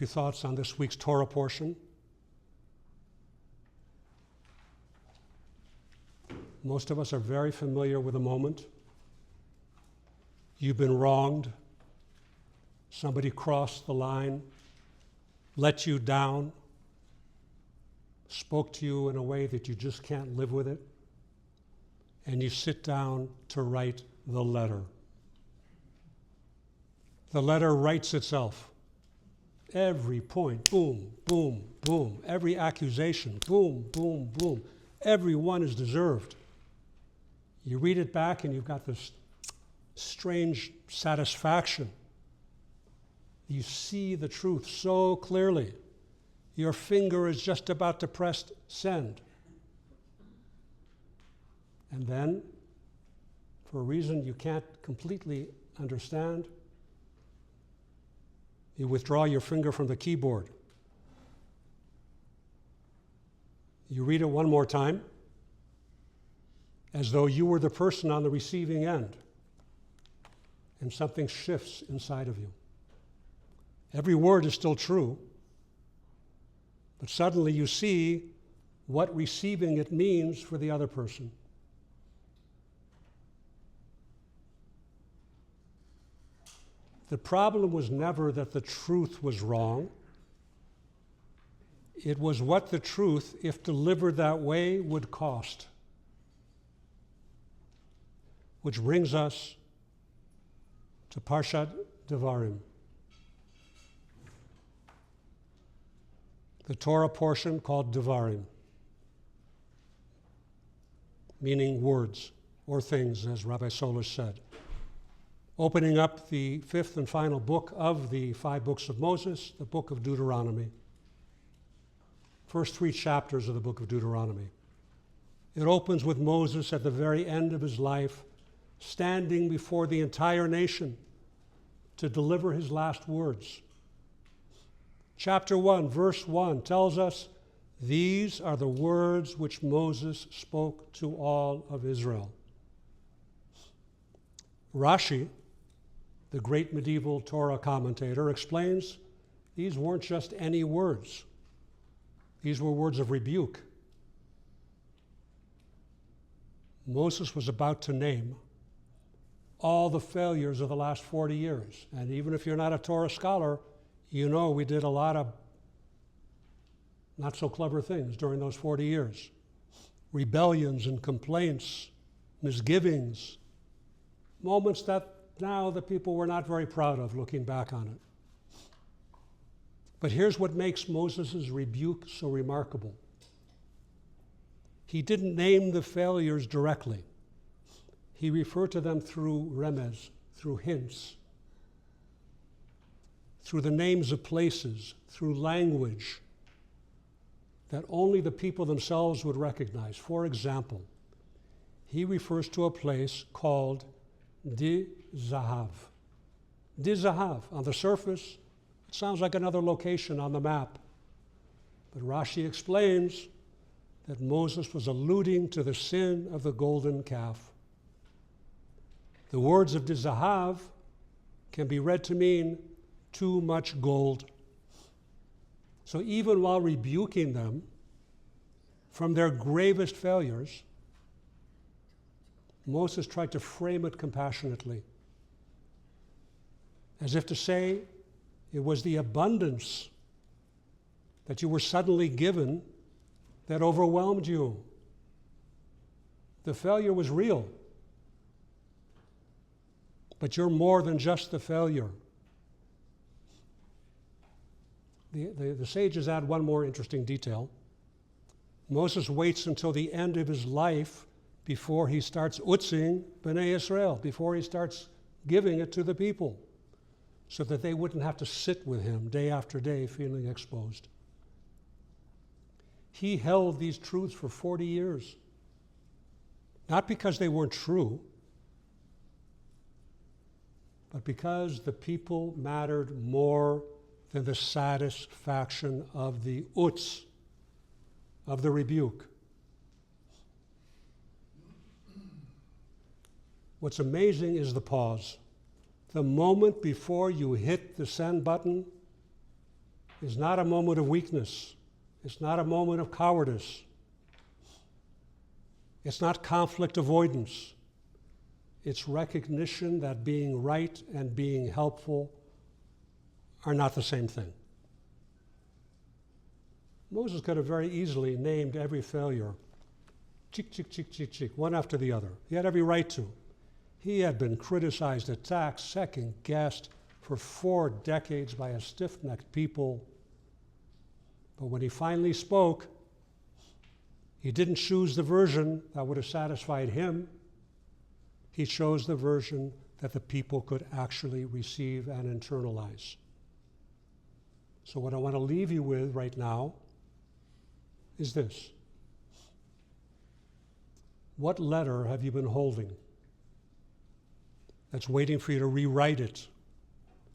few thoughts on this week's Torah portion. Most of us are very familiar with the moment. You've been wronged. Somebody crossed the line, let you down, spoke to you in a way that you just can't live with it, and you sit down to write the letter. The letter writes itself. Every point, boom, boom, boom. Every accusation, boom, boom, boom. Every one is deserved. You read it back and you've got this strange satisfaction. You see the truth so clearly. Your finger is just about to press send. And then, for a reason you can't completely understand, you withdraw your finger from the keyboard. You read it one more time, as though you were the person on the receiving end, and something shifts inside of you. Every word is still true, but suddenly you see what receiving it means for the other person. The problem was never that the truth was wrong. It was what the truth, if delivered that way, would cost. Which brings us to Parshat Devarim. The Torah portion called Devarim, meaning words or things, as Rabbi Solish said. Opening up the fifth and final book of the 5 books of Moses, the book of Deuteronomy. First 3 chapters of the book of Deuteronomy. It opens with Moses at the very end of his life, standing before the entire nation to deliver his last words. Chapter 1, verse 1 tells us, "These are the words which Moses spoke to all of Israel." Rashi, the great medieval Torah commentator, explains these weren't just any words. These were words of rebuke. Moses was about to name all the failures of the last 40 years. And even if you're not a Torah scholar, you know we did a lot of not so clever things during those 40 years. Rebellions and complaints, misgivings, moments that now the people were not very proud of looking back on it. But here's what makes Moses' rebuke so remarkable. He didn't name the failures directly. He referred to them through remez, through hints, through the names of places, through language that only the people themselves would recognize. For example, he refers to a place called Di Zahav. Di Zahav. On the surface, it sounds like another location on the map. But Rashi explains that Moses was alluding to the sin of the golden calf. The words of Di Zahav can be read to mean too much gold. So even while rebuking them from their gravest failures, Moses tried to frame it compassionately, as if to say it was the abundance that you were suddenly given that overwhelmed you. The failure was real, but you're more than just the failure. The sages add one more interesting detail. Moses waits until the end of his life before he starts utzing Bnei Israel, before he starts giving it to the people, so that they wouldn't have to sit with him day after day feeling exposed. He held these truths for 40 years, not because they weren't true, but because the people mattered more than the satisfaction of the utz, of the rebuke. What's amazing is the pause. The moment before you hit the send button, is not a moment of weakness. It's not a moment of cowardice. It's not conflict avoidance. It's recognition that being right and being helpful are not the same thing. Moses could have very easily named every failure, one after the other. He had every right to. He had been criticized, attacked, second-guessed for 4 decades by a stiff-necked people. But when he finally spoke, he didn't choose the version that would have satisfied him. He chose the version that the people could actually receive and internalize. So what I want to leave you with right now is this. What letter have you been holding that's waiting for you to rewrite it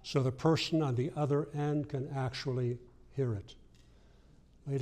so the person on the other end can actually hear it?